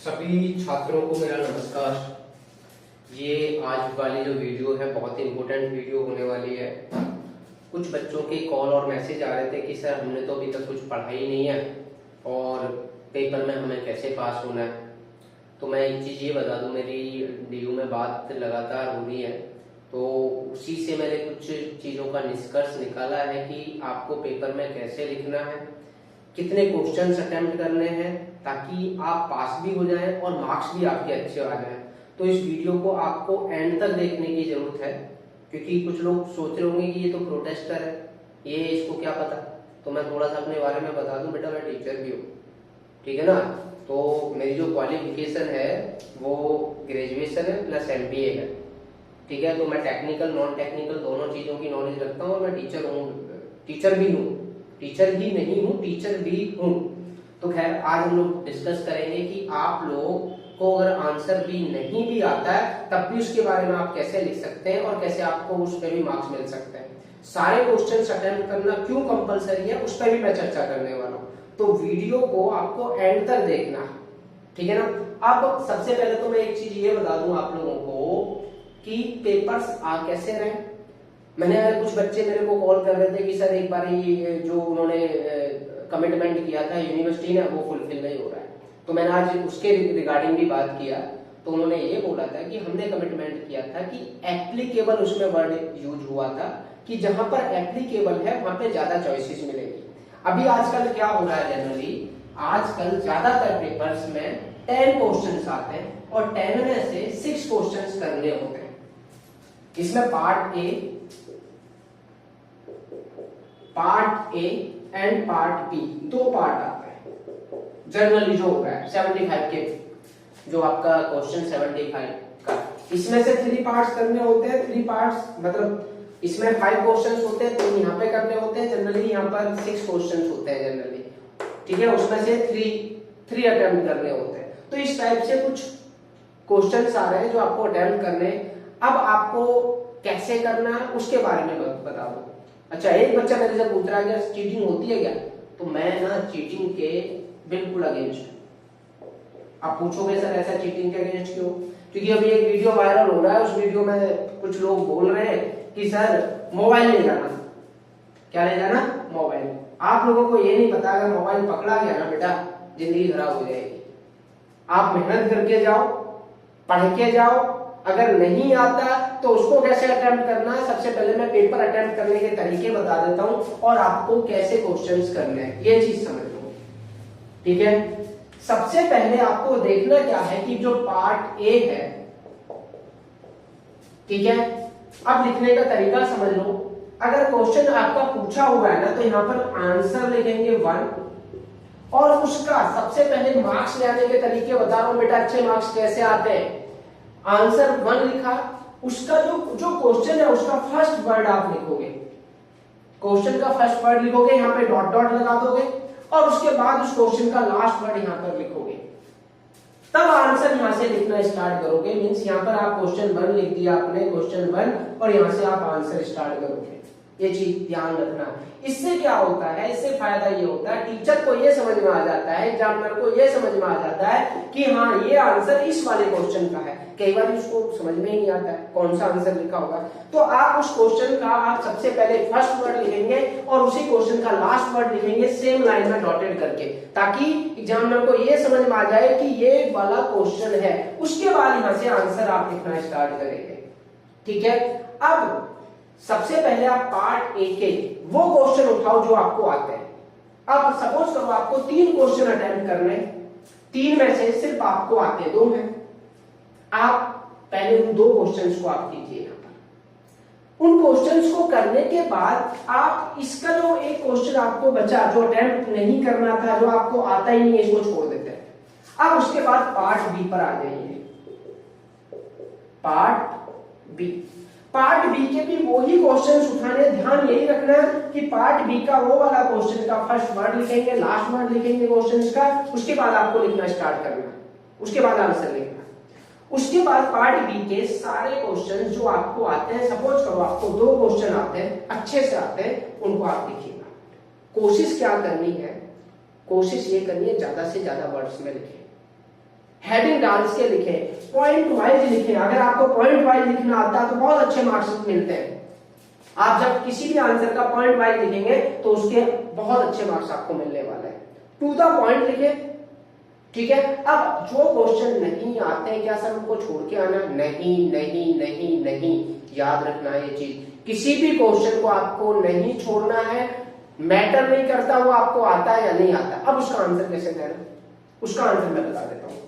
सभी छात्रों को मेरा नमस्कार। ये आज वाली जो वीडियो है बहुत ही इम्पोर्टेंट वीडियो होने वाली है। कुछ बच्चों के कॉल और मैसेज आ रहे थे कि सर हमने तो अभी तक कुछ पढ़ा ही नहीं है और पेपर में हमें कैसे पास होना है। तो मैं एक चीज़ ये बता दूं, मेरी डीयू में बात लगातार हो रही है, तो उसी से मैंने कुछ चीज़ों का निष्कर्ष निकाला है कि आपको पेपर में कैसे लिखना है, कितने क्वेश्चंस अटेम्प्ट करने हैं ताकि आप पास भी हो जाएं और मार्क्स भी आपके अच्छे आ जाएं। तो इस वीडियो को आपको एंड तक देखने की जरूरत है, क्योंकि कुछ लोग सोच रहे होंगे कि ये तो प्रोटेस्टर है, ये इसको क्या पता। तो मैं थोड़ा सा अपने बारे में बता दूं, बेटा मैं टीचर भी हूँ, ठीक है ना। तो मेरी जो क्वालिफिकेशन है वो ग्रेजुएशन है प्लस MBA है, ठीक है। तो मैं टेक्निकल नॉन टेक्निकल दोनों चीज़ों की नॉलेज रखता हूँ और मैं टीचर हूँ, टीचर भी हूँ, टीचर ही नहीं हूँ, टीचर भी हूँ। तो खैर आज हम लोग डिस्कस करेंगे कि आप लोग को अगर आंसर भी नहीं भी आता है तब भी उसके बारे में आप कैसे लिख सकते हैं और कैसे आपको उस पर भी मार्क्स मिल सकते हैं। सारे क्वेश्चंस अटेम्प्ट करना क्यों कंपलसरी है उस पर भी मैं चर्चा करने वाला हूँ। तो वीडियो को आपको एंड तक देखना है, ठीक है ना। अब सबसे पहले तो मैं एक चीज ये बता दूं आप लोगों को कि पेपर्स आ कैसे रहे। मैंने कुछ बच्चे मेरे को कॉल कर रहे थे कि सर एक बार ये जो उन्होंने कमिटमेंट किया था यूनिवर्सिटी ने वो फुलफिल नहीं हो रहा है। तो मैंने आज उसके रिगार्डिंग भी बात किया, तो उन्होंने ये बोला था कि हमने कमिटमेंट किया था कि एप्लीकेबल उसमें वर्ड यूज हुआ था कि जहां पर एप्लीकेबल है वहां पे ज्यादा चॉइसेस मिलेगी। अभी आजकल क्या हो रहा है, जनरली आजकल ज्यादातर पेपर्स में 10 क्वेश्चंस आते हैं और 10 में से 6 क्वेश्चंस करने होते हैं। इसमें part A and part B दो पार्ट आते हैं जनरली जो होगा 75 के, जो आपका क्वेश्चन 75 का, इसमें से 3 पार्ट्स करने होते हैं। 3 पार्ट्स मतलब इसमें 5 क्वेश्चंस होते हैं, 3 यहाँ पे करने होते हैं। जनरली यहाँ पर 6 क्वेश्चंस होते हैं जनरली, ठीक है। उसमें से 3 अटेम्प्ट करने होते हैं। तो इस टाइप से कुछ क्वेश्चंस आ रहे हैं जो आपको अटेम्प्ट करने हैं। अब आपको कैसे करना है उसके बारे में बता दो। अच्छा, एक बच्चा मेरे से पूछ रहा है कि चीटिंग होती है क्या। तो मैं ना चीटिंग के बिल्कुल अगेंस्ट। आप पूछोगे सर ऐसा चीटिंग के अगेंस्ट क्यों, क्योंकि अभी एक वीडियो वायरल हो रहा है, उस वीडियो में कुछ लोग बोल रहे हैं कि सर मोबाइल ले जाना। क्या ले जाना? मोबाइल। आप लोगों को ये नहीं पता अगर मोबाइल पकड़ा गया ना बेटा जिंदगी खराब हो जाएगी। आप मेहनत करके जाओ, पढ़ के जाओ, अगर नहीं आता तो उसको कैसे अटेम्प्ट करना है। सबसे पहले मैं पेपर अटेम्प्ट करने के तरीके बता देता हूं और आपको कैसे क्वेश्चंस करने हैं ये चीज समझ लो, ठीक है। सबसे पहले आपको देखना क्या है कि जो पार्ट ए है, ठीक है। अब लिखने का तरीका समझ लो। अगर क्वेश्चन आपका पूछा हुआ है ना तो यहां पर आंसर लिखेंगे 1 और उसका सबसे पहले मार्क्स लेने के तरीके बता रहा हूं बेटा, अच्छे मार्क्स कैसे आते हैं। आंसर 1 लिखा, उसका जो क्वेश्चन है उसका फर्स्ट वर्ड आप लिखोगे, क्वेश्चन का फर्स्ट वर्ड लिखोगे, यहाँ पे डॉट डॉट लगा दोगे और उसके बाद उस क्वेश्चन का लास्ट वर्ड यहाँ पर लिखोगे, तब आंसर यहाँ से लिखना स्टार्ट करोगे। मींस यहाँ पर आप क्वेश्चन 1 लिख दिया आपने, क्वेश्चन 1, और यहाँ से आप आंसर स्टार्ट करोगे। ये चीज ध्यान रखना। इससे क्या होता है, इससे फायदा ये होता है टीचर को ये समझ में आ जाता है, एग्जामिनर को ये समझ में आ जाता है कि हाँ ये आंसर इस वाले क्वेश्चन का है। कई बार उसको समझ में ही नहीं आता है कौन सा आंसर लिखा होगा, तो आप उस क्वेश्चन का आप सबसे पहले फर्स्ट वर्ड लिखेंगे और उसी क्वेश्चन का लास्ट वर्ड लिखेंगे सेम लाइन में डॉटेड करके, ताकि एग्जामिनर को ये समझ में आ जाए कि ये वाला क्वेश्चन है। उसके बाद यहाँ से आंसर आप लिखना स्टार्ट करेंगे, ठीक है। अब सबसे पहले आप पार्ट ए के वो क्वेश्चन उठाओ जो आपको आते हैं। अब सपोज करो आपको 3 क्वेश्चन अटेम्प्ट करने, 3 में से सिर्फ आपको आते हैं 2 हैं। आप पहले उन 2 क्वेश्चंस को आप कीजिए। यहाँ पर उन क्वेश्चंस को करने के बाद आप इसका जो एक क्वेश्चन आपको बचा जो अटेम्प्ट नहीं करना था, जो आपको आता ही नहीं है, इसको छोड़ देते हैं। अब उसके बाद पार्ट बी पर आ जाइए। पार्ट बी के भी वही क्वेश्चंस उठाने। ध्यान यही रखना कि पार्ट बी का वो वाला क्वेश्चन का फर्स्ट वर्ड लिखेंगे, लास्ट वर्ड लिखेंगे क्वेश्चंस का, उसके बाद आपको लिखना स्टार्ट करना, उसके बाद आंसर लिखना। उसके बाद पार्ट बी के सारे क्वेश्चंस जो आपको आते हैं, सपोज करो आपको 2 क्वेश्चन आते हैं, अच्छे से आते हैं, उनको आप लिखिएगा। कोशिश क्या करनी है, कोशिश ये करनी है ज्यादा से ज्यादा वर्ड्स में लिखें। हेडिंग डाल के लिखे, पॉइंट वाइज लिखे। अगर आपको पॉइंट वाइज लिखना आता है तो बहुत अच्छे मार्क्स मिलते हैं। आप जब किसी भी आंसर का पॉइंट वाइज लिखेंगे तो उसके बहुत अच्छे मार्क्स आपको मिलने वाले हैं। टू द पॉइंट लिखे, ठीक है। अब जो क्वेश्चन नहीं आते हैं क्या सर उनको छोड़ के आना? नहीं नहीं नहीं नहीं, याद रखना ये चीज, किसी भी क्वेश्चन को आपको नहीं छोड़ना है। मैटर नहीं करता वो आपको आता है या नहीं आता। अब उसका आंसर कैसे देना, उसका आंसर मैं बता देता हूं।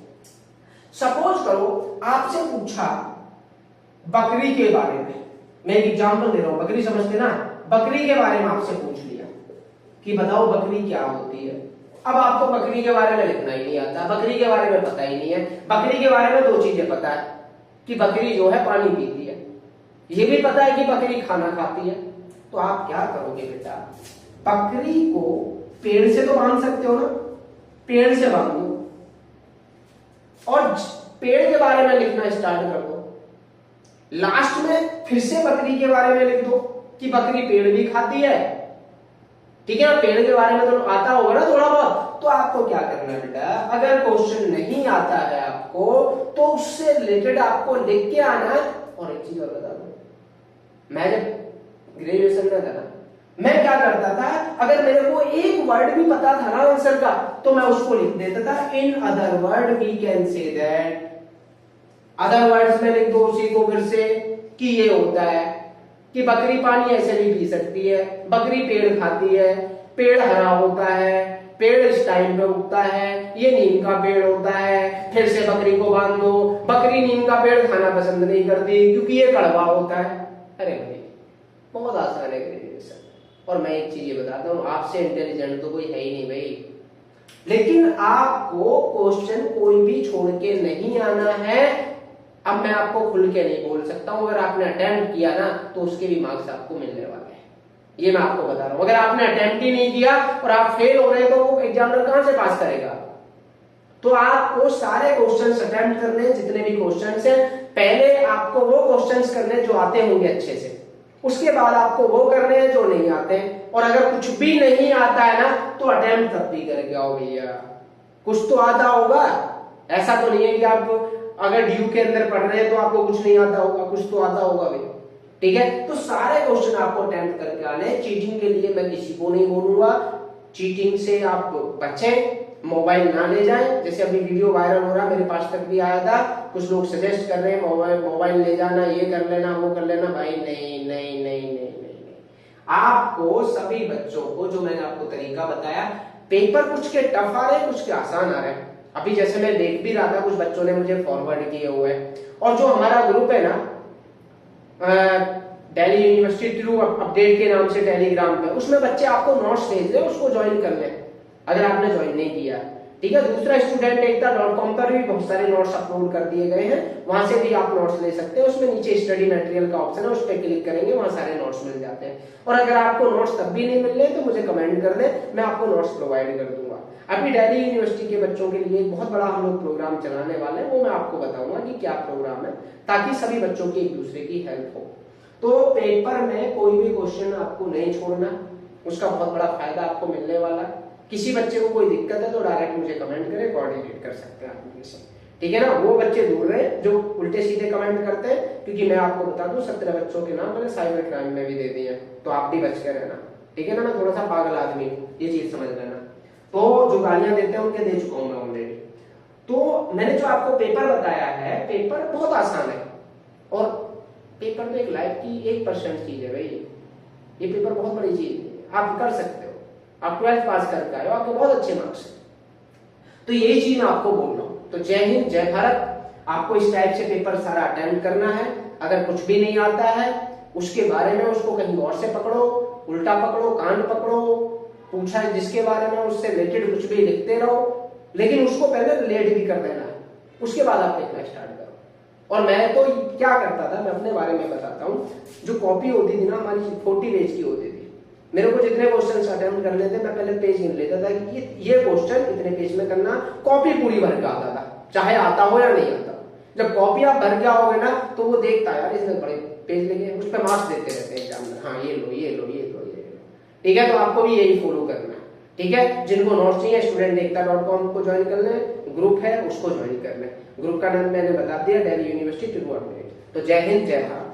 सपोज करो आपसे पूछा बकरी के बारे में, मैं एक एग्जांपल दे रहा हूं, बकरी समझते ना, बकरी के बारे में आपसे पूछ लिया कि बताओ बकरी क्या होती है। अब आपको बकरी के बारे में लिखना ही नहीं आता, बकरी के बारे में पता ही नहीं है। बकरी के बारे में दो चीजें पता है कि बकरी जो है पानी पीती है, ये भी पता है कि बकरी खाना खाती है। तो आप क्या करोगे बेटा, बकरी को पेड़ से तो बांध सकते हो ना, पेड़ से बांध दो और पेड़ के बारे में लिखना स्टार्ट कर दो। लास्ट में फिर से बकरी के बारे में लिख दो कि बकरी पेड़ भी खाती है, ठीक है ना। पेड़ के बारे में तो आता होगा ना थोड़ा बहुत। तो आपको क्या करना है बेटा, अगर क्वेश्चन नहीं आता है आपको तो उससे रिलेटेड आपको लिख के आना है। और एक चीज और बता दूं, मैं जब ग्रेजुएशन में था ना, मैं क्या करता था, अगर मेरे को एक वर्ड भी पता था ना आंसर का तो मैं उसको लिख देता था। In other word we can say that, other words में लिख दो उसी को फिर से कि ये होता है कि बकरी पानी ऐसे भी पी सकती है, बकरी पेड़ खाती है, पेड़ हरा होता है, पेड़ इस टाइम पे उगता है, ये नीम का पेड़ होता है। फिर से बकरी को बांध दो, बकरी नीम का पेड़ खाना पसंद नहीं करती क्योंकि ये कड़वा होता है। अरे भाई बहुत आसान है ग्रेजुएशन। और मैं एक चीज ये बताता हूँ, आपसे इंटेलिजेंट तो कोई है ही नहीं भाई, लेकिन आपको क्वेश्चन कोई भी छोड़ के नहीं आना है। अब मैं आपको खुल के नहीं बोल सकता हूं, अगर आपने अटेम्प्ट किया ना तो उसके भी मार्क्स आपको मिलने वाले हैं, ये मैं आपको बता रहा हूं। अगर आपने अटेम्प्ट ही नहीं किया और आप फेल हो रहे तो एग्जामिनर कहां से पास करेगा? तो आपको सारे क्वेश्चंस अटेम्प्ट करने हैं, जितने भी क्वेश्चंस हैं। पहले आपको वो क्वेश्चंस करने जो आते होंगे अच्छे से, उसके बाद आपको वो करने हैं जो नहीं आते हैं। और अगर कुछ भी नहीं आता है ना तो अटेम्प्ट तब भी करके आओ भैया, कुछ तो आता होगा। ऐसा तो नहीं है कि आप अगर ड्यू के अंदर पढ़ रहे हैं तो आपको कुछ नहीं आता होगा, कुछ तो आता होगा भाई, ठीक है। तो सारे क्वेश्चन आपको अटेम्प्ट करके आने। चीटिंग के लिए मैं किसी को नहीं बोलूंगा, चीटिंग से आप बचें, मोबाइल ना ले जाएं। जैसे अभी वीडियो वायरल हो रहा, मेरे पास तक भी आया था, कुछ लोग सजेस्ट कर रहे हैं मोबाइल ले जाना, ये कर लेना वो कर लेना। भाई नहीं नहीं नहीं नहीं नहीं, आपको सभी बच्चों को जो मैंने आपको तरीका बताया, पेपर कुछ के टफ आ रहे हैं, कुछ के आसान आ रहे हैं। अभी जैसे मैं देख भी रहा था, कुछ बच्चों ने मुझे फॉरवर्ड किए हुए हैं। और जो हमारा ग्रुप है ना दिल्ली यूनिवर्सिटी ट्रू अपडेट के नाम से टेलीग्राम पे, उसमें बच्चे आपको नोट्स भेज रहे हैं, उसको ज्वाइन कर लें अगर आपने ज्वाइन नहीं किया, ठीक है। दूसरा studentekta.com पर भी बहुत सारे नोट्स अपलोड कर दिए गए हैं, वहां से भी आप नोट्स ले सकते हैं। उसमें नीचे स्टडी मटेरियल का ऑप्शन है, उस पर क्लिक करेंगे, वहां सारे नोट्स मिल जाते हैं। और अगर आपको नोट्स तब भी नहीं मिल रहे तो मुझे कमेंट कर दें, मैं आपको नोट्स प्रोवाइड कर दूंगा। अभी दिल्ली यूनिवर्सिटी के बच्चों के लिए एक बहुत बड़ा हम लोग प्रोग्राम चलाने वाले हैं, वो मैं आपको बताऊंगा कि क्या प्रोग्राम है, ताकि सभी बच्चों की एक दूसरे की हेल्प हो। तो पेपर में कोई भी क्वेश्चन आपको नहीं छोड़ना, उसका बहुत बड़ा फायदा आपको मिलने वाला है। किसी बच्चे को कोई दिक्कत है तो डायरेक्ट मुझे कमेंट करें, कोऑर्डिनेट कर सकते हैं आप मुझे से, ठीक है ना। वो बच्चे दूर रहे जो उल्टे सीधे कमेंट करते हैं, क्योंकि मैं आपको बता दूं 17 बच्चों के नाम मैंने साइबर क्राइम में भी दे दिए, तो आप भी बच के रहना, ठीक है ना। मैं थोड़ा सा पागल आदमी हूँ, ये चीज समझ लेना। तो जो गालियां देते हैं उनके दे चुका हूं मैं ऑलरेडी। तो मैंने जो आपको पेपर बताया है, पेपर बहुत आसान है। और पेपर तो एक लाइफ की 1% चीज है भाई, ये पेपर बहुत बड़ी चीज है, आप कर सकते हो। आप 12th पास करके आए हो, आपके बहुत अच्छे मार्क्स हैं। तो यही चीज मैं आपको बोल रहा हूँ। तो जय हिंद जय भारत। आपको इस टाइप से पेपर सारा अटेम्प्ट करना है। अगर कुछ भी नहीं आता है उसके बारे में उसको कहीं और से पकड़ो, उल्टा पकड़ो, कांड पकड़ो, पूछा है जिसके बारे में उससे रिलेटेड कुछ भी लिखते रहो, लेकिन उसको पहले रिलेट भी कर देना है, उसके बाद आप लिखना स्टार्ट करो। और मैं तो क्या करता था, मैं अपने बारे में बताता हूँ। जो कॉपी होती थी ना हमारी 40 पेज की होती थी, मेरे को जितने क्वेश्चन अटेम्प्ट करने थे मैं पहले पेज गिन लेता था कि ये क्वेश्चन इतने पेज में करना, कॉपी पूरी भर के आता था, चाहे आता हो या नहीं आता। जब कॉपी आप भर के आओगे ना तो वो देखता है यार इसने बड़े पेज लिखे, उस पर मार्क्स देते रहते हैं एग्जामिनर, हाँ ये लो ये लो ये लो ये लो, ठीक है। तो आपको भी यही फॉलो करना है, ठीक है, जिनको नोट्स चाहिए studentekta.com को ज्वाइन कर लें, ग्रुप है उसको ज्वाइन कर लें। ग्रुप का नाम मैंने बता दिया, दिल्ली यूनिवर्सिटी ट्रू अपडेट। तो जय हिंद, जय भारत।